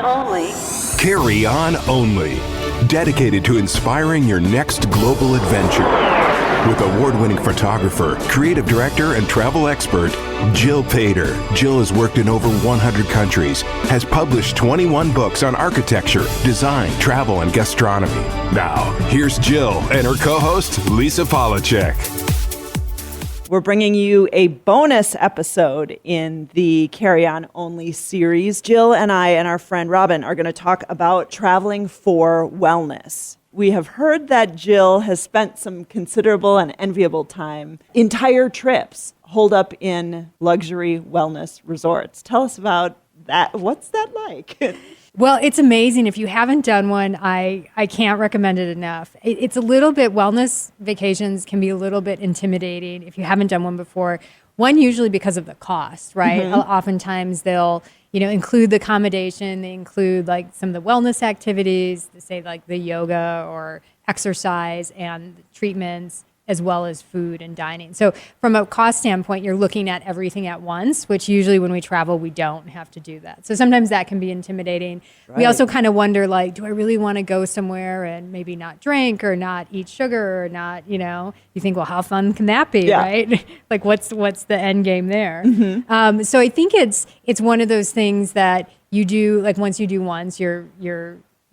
only. Carry On Only. Dedicated to inspiring your next global adventure. With award-winning photographer, creative director, and travel expert, Jill Pater. Jill has worked in over 100 countries, has published 21 books on architecture, design, travel, and gastronomy. Now, here's Jill and her co-host, Lisa Polacek. We're bringing you a bonus episode in the Carry On Only series. Jill and I and our friend Robin are going to talk about traveling for wellness. We have heard that Jill has spent some considerable and enviable time, entire trips, holed up in luxury wellness resorts. Tell us about that. What's that like? Well, it's amazing. If you haven't done one, I can't recommend it enough. It's a little bit, wellness vacations can be a little bit intimidating if you haven't done one before. One, usually because of the cost, right? Mm-hmm. Oftentimes they'll, include the accommodation. They include like some of the wellness activities, say like the yoga or exercise and treatments, as well as food and dining. So from a cost standpoint, you're looking at everything at once, which usually when we travel, we don't have to do that. So sometimes that can be intimidating. Right. We also kind of wonder, like, do I really want to go somewhere and maybe not drink or not eat sugar or not, you think, well, how fun can that be, right? Like, what's the end game there? Mm-hmm. So I think it's one of those things that you do, like once you do once, you're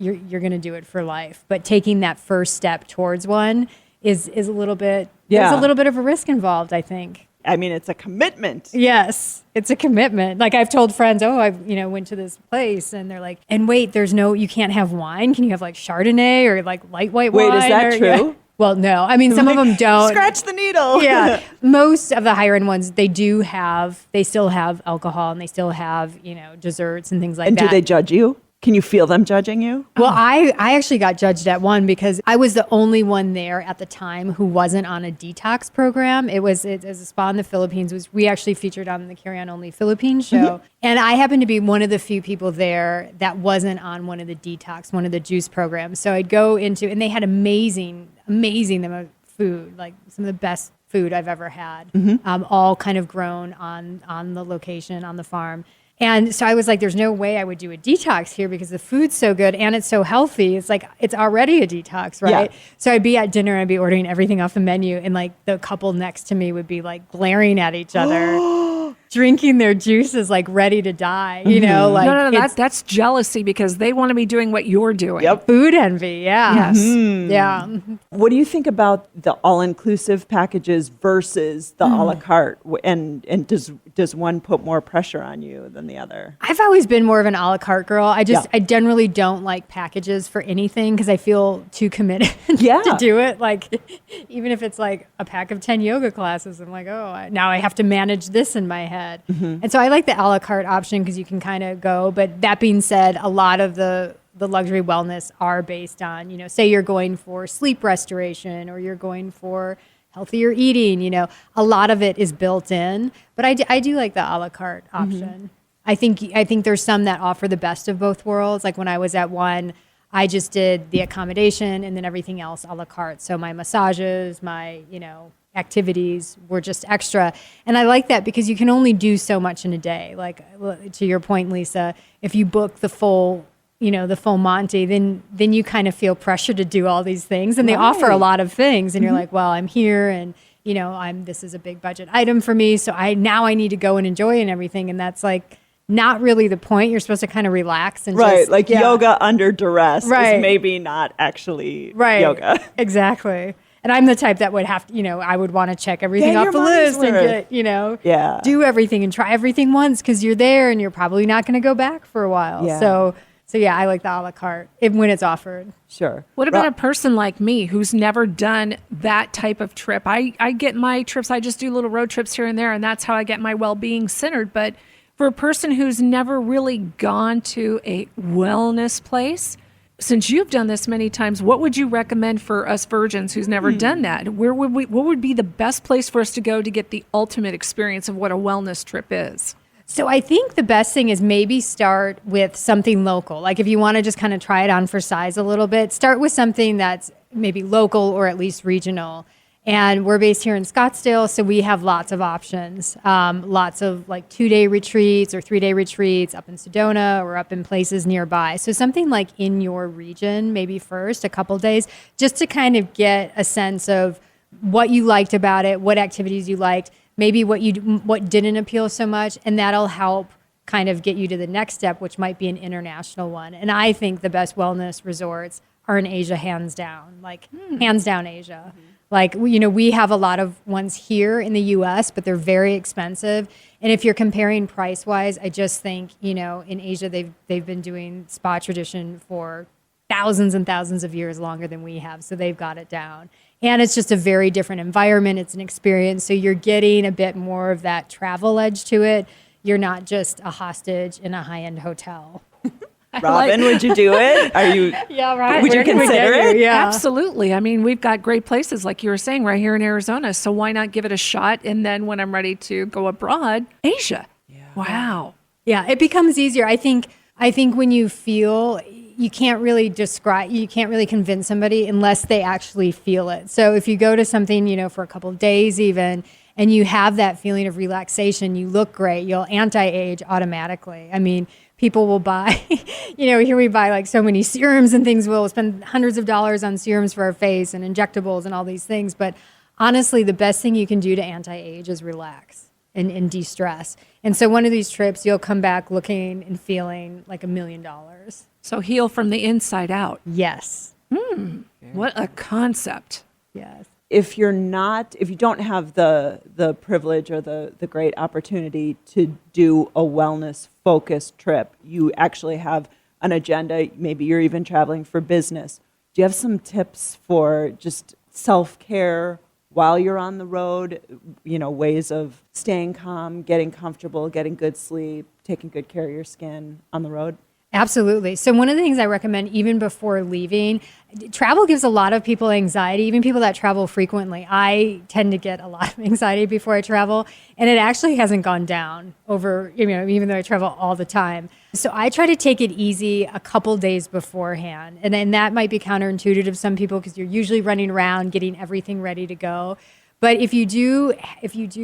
going to do it for life. But taking that first step towards one is a little bit, there's a little bit of a risk involved, I think. I mean, it's a commitment. Yes, it's a commitment. Like I've told friends, I went to this place and they're like, and wait, you can't have wine. Can you have like Chardonnay or like light white wine? Wait, is that true? Yeah. Well, no. I mean, some of them don't. Scratch the needle. Yeah. Most of the higher end ones, they still have alcohol and they still have, desserts and things like that. And do they judge you? Can you feel them judging you? Well, I actually got judged at one because I was the only one there at the time who wasn't on a detox program. It was a spa in the Philippines. We actually featured on the Carry On Only Philippines show. Mm-hmm. And I happened to be one of the few people there that wasn't on one of the juice programs. So I'd go into, and they had amazing amount of food, like some of the best food I've ever had, all kind of grown on the location, on the farm. And so I was like, there's no way I would do a detox here because the food's so good and it's so healthy. It's like, it's already a detox, right? Yeah. So I'd be at dinner and I'd be ordering everything off the menu. And like the couple next to me would be like glaring at each other, drinking their juices like ready to die, like. No, that's jealousy because they want to be doing what you're doing. Yep. Food envy, yeah. Yes. Mm-hmm. Yeah. What do you think about the all-inclusive packages versus the a la carte? And does one put more pressure on you than the other? I've always been more of an a la carte girl. I generally don't like packages for anything because I feel too committed to do it. Like, even if it's like a pack of 10 yoga classes, I'm like, now I have to manage this in my head. Mm-hmm. And so I like the a la carte option because you can kind of go. But that being said, a lot of the luxury wellness are based on, say you're going for sleep restoration or you're going for healthier eating, a lot of it is built in. But I do like the a la carte option. Mm-hmm. I think there's some that offer the best of both worlds. Like when I was at one, I just did the accommodation and then everything else a la carte. So my massages, my, activities were just extra. And I like that because you can only do so much in a day. Like to your point, Lisa, if you book the full Monty, then you kind of feel pressure to do all these things. And they offer a lot of things. And you're like, well, I'm here and, this is a big budget item for me. So I need to go and enjoy and everything. And that's like not really the point. You're supposed to kind of relax and yoga under duress is maybe not actually yoga. Exactly. And I'm the type that would have to, I would want to check everything off the list and get, do everything and try everything once because you're there and you're probably not going to go back for a while. Yeah. So I like the a la carte when it's offered. Sure. What about a person like me who's never done that type of trip? I get my trips, I just do little road trips here and there, and that's how I get my well-being centered. But for a person who's never really gone to a wellness place, since you've done this many times, what would you recommend for us virgins who's never done that? What would be the best place for us to go to get the ultimate experience of what a wellness trip is? So I think the best thing is maybe start with something local. Like if you want to just kind of try it on for size a little bit, start with something that's maybe local or at least regional. And we're based here in Scottsdale, so we have lots of options. Lots of like 2-day retreats or 3-day retreats up in Sedona or up in places nearby. So something like in your region, maybe first, a couple days, just to kind of get a sense of what you liked about it, what activities you liked, maybe what didn't appeal so much, and that'll help kind of get you to the next step, which might be an international one. And I think the best wellness resorts are in Asia, hands down, hands down Asia. Like, we have a lot of ones here in the US, but they're very expensive. And if you're comparing price wise, I just think, in Asia, they've been doing spa tradition for thousands and thousands of years longer than we have. So they've got it down. And it's just a very different environment. It's an experience. So you're getting a bit more of that travel edge to it. You're not just a hostage in a high-end hotel. Robin, would you do it? Are you? Yeah, right. Would you consider it? Yeah, Absolutely. I mean, we've got great places, like you were saying, right here in Arizona. So why not give it a shot? And then when I'm ready to go abroad, Asia. Yeah. Wow. Yeah, it becomes easier. I think when you feel, you can't really convince somebody unless they actually feel it. So if you go to something, for a couple of days even, and you have that feeling of relaxation, you look great, you'll anti-age automatically. I mean, people will buy, here we buy like so many serums and things. We'll spend hundreds of dollars on serums for our face and injectables and all these things. But honestly, the best thing you can do to anti-age is relax and de-stress. And so one of these trips, you'll come back looking and feeling like $1 million. So heal from the inside out. Yes. What a concept. Yes. If you don't have the privilege or the great opportunity to do a wellness focused trip, you actually have an agenda, maybe you're even traveling for business. Do you have some tips for just self-care while you're on the road, ways of staying calm, getting comfortable, getting good sleep, taking good care of your skin on the road? Absolutely. So one of the things I recommend even before leaving, travel gives a lot of people anxiety, even people that travel frequently. I tend to get a lot of anxiety before I travel, and it actually hasn't gone down over, even though I travel all the time. So I try to take it easy a couple days beforehand. And then that might be counterintuitive to some people because you're usually running around getting everything ready to go. But if you do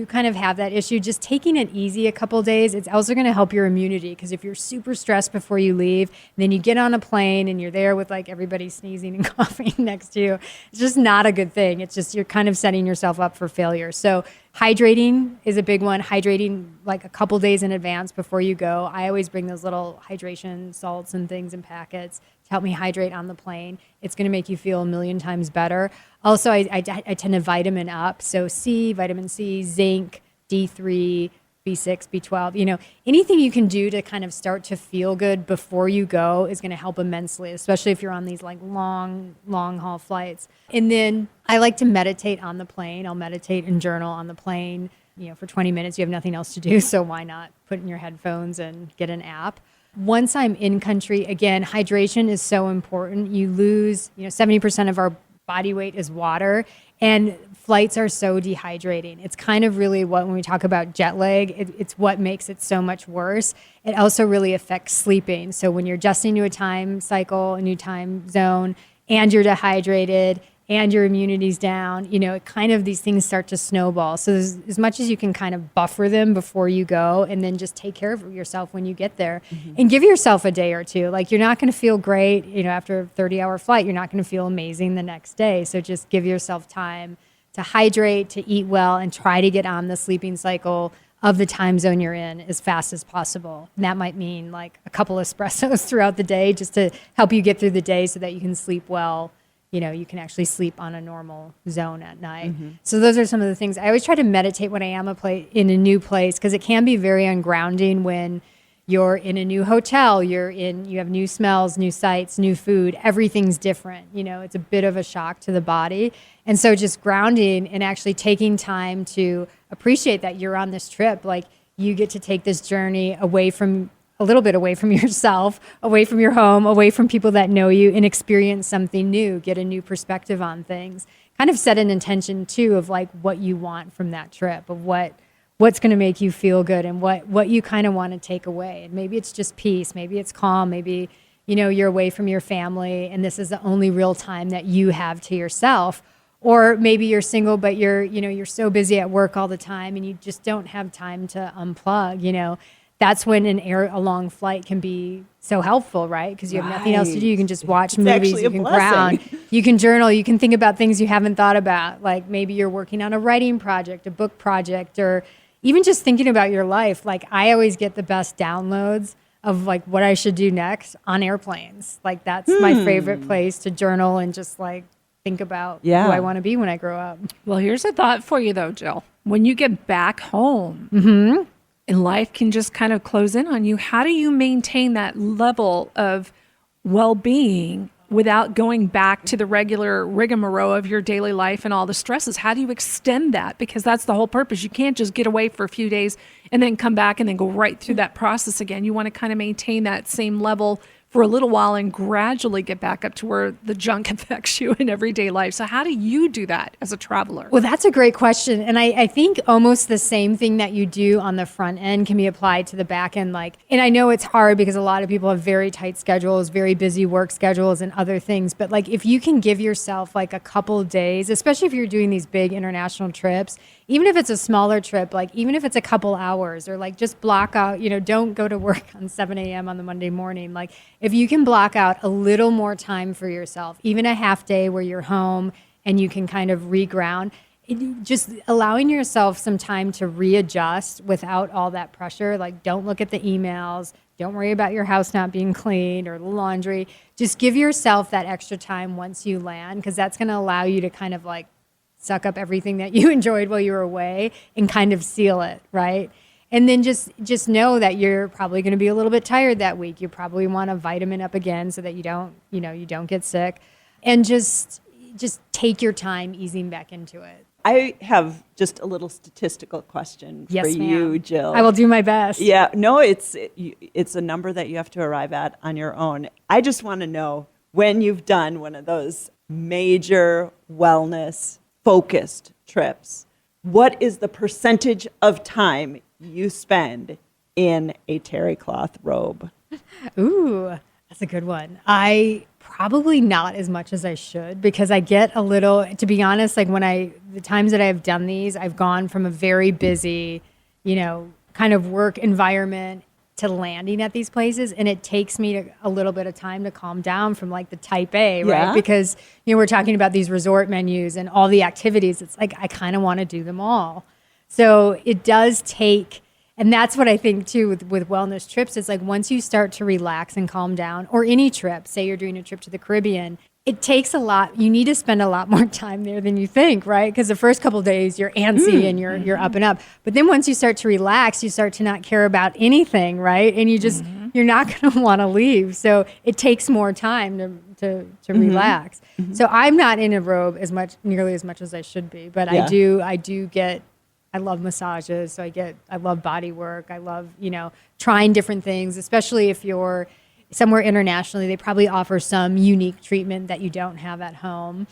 kind of have that issue, just taking it easy a couple days, it's also going to help your immunity. Because if you're super stressed before you leave, and then you get on a plane and you're there with like everybody sneezing and coughing next to you, it's just not a good thing. It's just you're kind of setting yourself up for failure. So hydrating is a big one. Hydrating like a couple days in advance before you go. I always bring those little hydration salts and things in packets to help me hydrate on the plane. It's going to make you feel a million times better. Also, I tend to vitamin up. So vitamin C, zinc, D3, B6, B12, anything you can do to kind of start to feel good before you go is going to help immensely, especially if you're on these like long haul flights. And then I like to meditate on the plane. I'll meditate and journal on the plane. For 20 minutes, you have nothing else to do. So why not put in your headphones and get an app? Once I'm in country, again, hydration is so important. You lose, 70% of our body weight is water, and flights are so dehydrating. It's kind of really when we talk about jet lag, it's what makes it so much worse. It also really affects sleeping. So when you're adjusting to a time cycle, a new time zone, and you're dehydrated, and your immunity's down, it kind of, these things start to snowball. So as much as you can kind of buffer them before you go, and then just take care of yourself when you get there, and give yourself a day or two. Like, you're not going to feel great, after a 30-hour flight, you're not going to feel amazing the next day. So just give yourself time to hydrate, to eat well, and try to get on the sleeping cycle of the time zone you're in as fast as possible. And that might mean like a couple espressos throughout the day just to help you get through the day so that you can sleep well. You can actually sleep on a normal zone at night. So those are some of the things. I always try to meditate when I am in a new place, because it can be very ungrounding when you're in a new hotel, you have new smells, new sights, new food, everything's different. It's a bit of a shock to the body. And so just grounding and actually taking time to appreciate that you're on this trip, like you get to take this journey a little bit away from yourself, away from your home, away from people that know you, and experience something new, get a new perspective on things. Kind of set an intention too of like what you want from that trip, of what's going to make you feel good, and what you kind of want to take away. And maybe it's just peace, maybe it's calm, maybe you're away from your family and this is the only real time that you have to yourself. Or maybe you're single, but you're so busy at work all the time and you just don't have time to unplug, That's when a long flight can be so helpful, right? Because you have nothing else to do. You can just watch movies, you can ground, you can journal, you can think about things you haven't thought about. Like maybe you're working on a writing project, a book project, or even just thinking about your life. Like I always get the best downloads of like what I should do next on airplanes. Like that's my favorite place to journal and just like think about who I want to be when I grow up. Well, here's a thought for you though, Jill. When you get back home and life can just kind of close in on you, how do you maintain that level of well-being without going back to the regular rigmarole of your daily life and all the stresses? How do you extend that? Because that's the whole purpose. You can't just get away for a few days and then come back and then go right through that process again. You want to kind of maintain that same level for a little while and gradually get back up to where the junk affects you in everyday life. So how do you do that as a traveler? Well, that's a great question. And I think almost the same thing that you do on the front end can be applied to the back end. And I know it's hard because a lot of people have very tight schedules, very busy work schedules and other things. But like if you can give yourself like a couple of days, especially if you're doing these big international trips, even if it's a smaller trip, like even if it's a couple hours or like just block out, don't go to work on 7 a.m. on the Monday morning. Like if you can block out a little more time for yourself, even a half day where you're home and you can kind of reground, just allowing yourself some time to readjust without all that pressure. Like don't look at the emails. Don't worry about your house not being clean or the laundry. Just give yourself that extra time once you land, because that's going to allow you to kind of like suck up everything that you enjoyed while you were away and kind of seal it, right? And then just know that you're probably going to be a little bit tired that week. You probably want to vitamin up again so that you don't get sick. And just take your time easing back into it. I have just a little statistical question for you, Jill. I will do my best. Yeah, no, it's a number that you have to arrive at on your own. I just want to know, when you've done one of those major wellness focused trips, what is the percentage of time you spend in a terry cloth robe? Ooh, that's a good one. I probably not as much as I should, because I get a little, to be honest, like the times that I've done these, I've gone from a very busy, kind of work environment to landing at these places, and it takes me a little bit of time to calm down from like the type A, right? Because we're talking about these resort menus and all the activities. It's like I kind of want to do them all. So it does take, and that's what I think too with wellness trips. It's like once you start to relax and calm down, or any trip, say you're doing a trip to the Caribbean, it takes a lot. You need to spend a lot more time there than you think, right? Because the first couple of days you're antsy and you're up and up. But then once you start to relax, you start to not care about anything, right? And you're not going to want to leave. So it takes more time to relax. So I'm not in a robe nearly as much as I should be, but I love massages. So I love body work. I love, trying different things, especially if you're somewhere internationally. They probably offer some unique treatment that you don't have at home.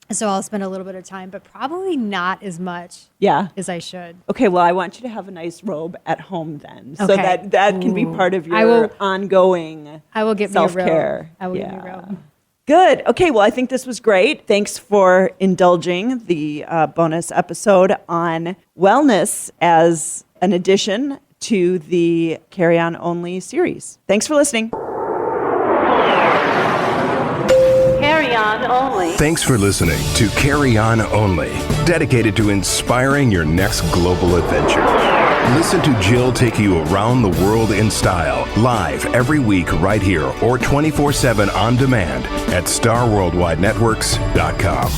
So I'll spend a little bit of time, but probably not as much as I should. Okay, well, I want you to have a nice robe at home then, so that can be part of your ongoing I will get self-care. Me a robe. I will get me a robe. Good. Okay, well, I think this was great. Thanks for indulging the bonus episode on wellness as an addition to the Carry On Only series. Thanks for listening. Carry On Only. Thanks for listening to Carry On Only, dedicated to inspiring your next global adventure. Listen to Jill take you around the world in style, live every week right here or 24/7 on demand at starworldwidenetworks.com.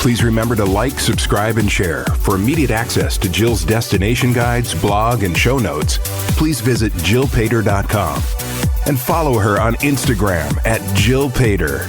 Please remember to like, subscribe, and share. For immediate access to Jill's destination guides, blog, and show notes, please visit jillpater.com and follow her on Instagram at Jill Pater.